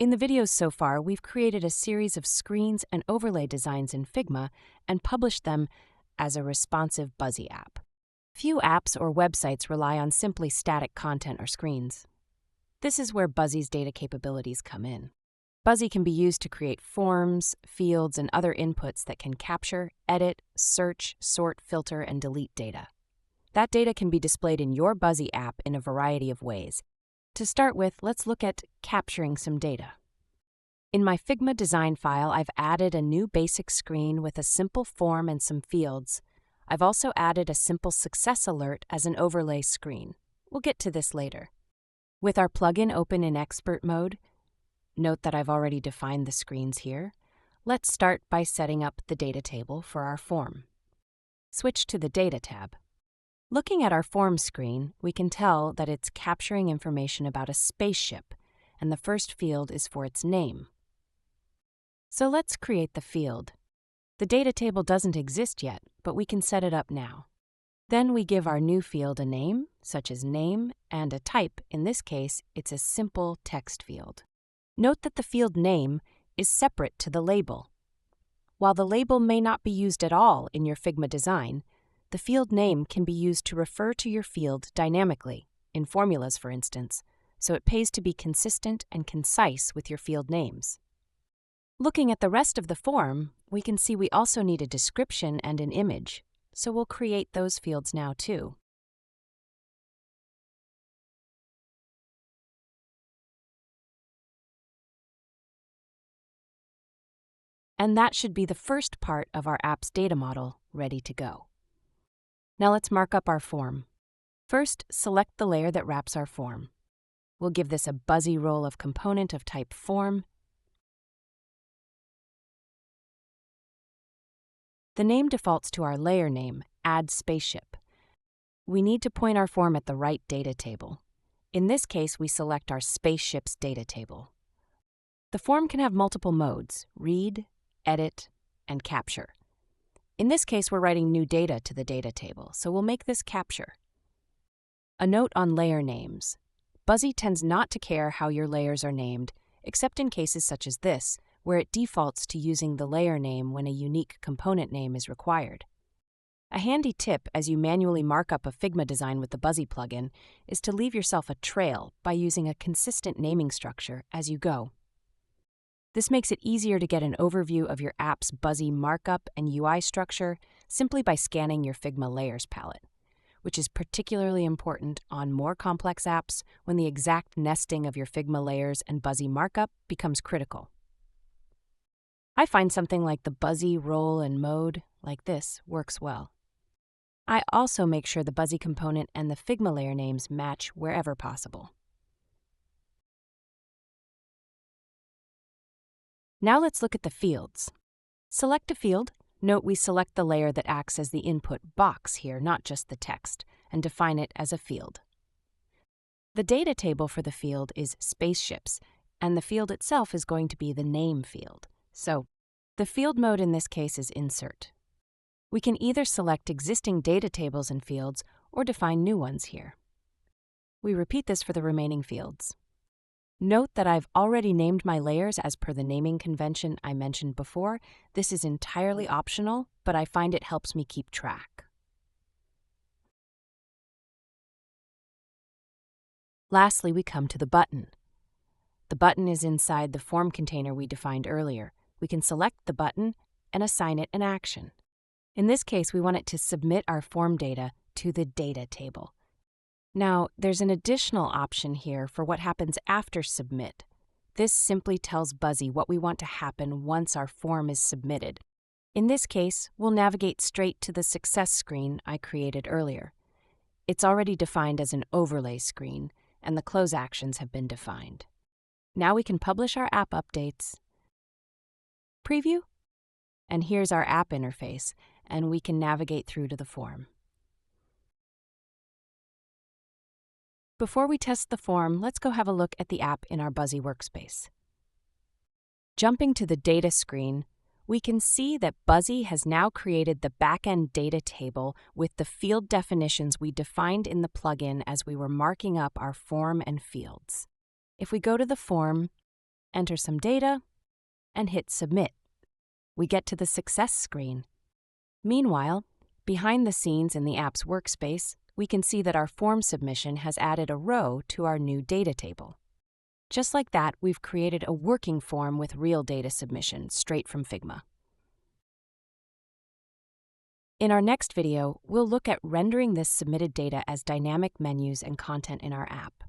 In the videos so far, we've created a series of screens and overlay designs in Figma and published them as a responsive Buzzy app. Few apps or websites rely on simply static content or screens. This is where Buzzy's data capabilities come in. Buzzy can be used to create forms, fields, and other inputs that can capture, edit, search, sort, filter, and delete data. That data can be displayed in your Buzzy app in a variety of ways. To start with, let's look at capturing some data. In my Figma design file, I've added a new basic screen with a simple form and some fields. I've also added a simple success alert as an overlay screen. We'll get to this later. With our plugin open in expert mode, note that I've already defined the screens here. Let's start by setting up the data table for our form. Switch to the Data tab. Looking at our form screen, we can tell that it's capturing information about a spaceship, and the first field is for its name. So let's create the field. The data table doesn't exist yet, but we can set it up now. Then we give our new field a name, such as name, and a type. In this case, it's a simple text field. Note that the field name is separate to the label. While the label may not be used at all in your Figma design, the field name can be used to refer to your field dynamically, in formulas for instance, so it pays to be consistent and concise with your field names. Looking at the rest of the form, we can see we also need a description and an image, so we'll create those fields now too. And that should be the first part of our app's data model ready to go. Now let's mark up our form. First, select the layer that wraps our form. We'll give this a Buzzy role of component of type form. The name defaults to our layer name, Add Spaceship. We need to point our form at the right data table. In this case, we select our spaceship's data table. The form can have multiple modes: read, edit, and capture. In this case, we're writing new data to the data table, so we'll make this capture. A note on layer names. Buzzy tends not to care how your layers are named, except in cases such as this, where it defaults to using the layer name when a unique component name is required. A handy tip as you manually mark up a Figma design with the Buzzy plugin is to leave yourself a trail by using a consistent naming structure as you go. This makes it easier to get an overview of your app's Buzzy markup and UI structure simply by scanning your Figma Layers palette, which is particularly important on more complex apps when the exact nesting of your Figma layers and Buzzy markup becomes critical. I find something like the Buzzy role and mode, like this, works well. I also make sure the Buzzy component and the Figma layer names match wherever possible. Now let's look at the fields. Select a field. Note we select the layer that acts as the input box here, not just the text, and define it as a field. The data table for the field is spaceships, and the field itself is going to be the name field. So, the field mode in this case is insert. We can either select existing data tables and fields or define new ones here. We repeat this for the remaining fields. Note that I've already named my layers as per the naming convention I mentioned before. This is entirely optional, but I find it helps me keep track. Lastly, we come to the button. The button is inside the form container we defined earlier. We can select the button and assign it an action. In this case, we want it to submit our form data to the data table. Now, there's an additional option here for what happens after submit. This simply tells Buzzy what we want to happen once our form is submitted. In this case, we'll navigate straight to the success screen I created earlier. It's already defined as an overlay screen, and the close actions have been defined. Now we can publish our app updates. Preview. And here's our app interface, and we can navigate through to the form. Before we test the form, let's go have a look at the app in our Buzzy workspace. Jumping to the data screen, we can see that Buzzy has now created the backend data table with the field definitions we defined in the plugin as we were marking up our form and fields. If we go to the form, enter some data, and hit Submit. We get to the Success screen. Meanwhile, behind the scenes in the app's workspace, we can see that our form submission has added a row to our new data table. Just like that, we've created a working form with real data submission straight from Figma. In our next video, we'll look at rendering this submitted data as dynamic menus and content in our app.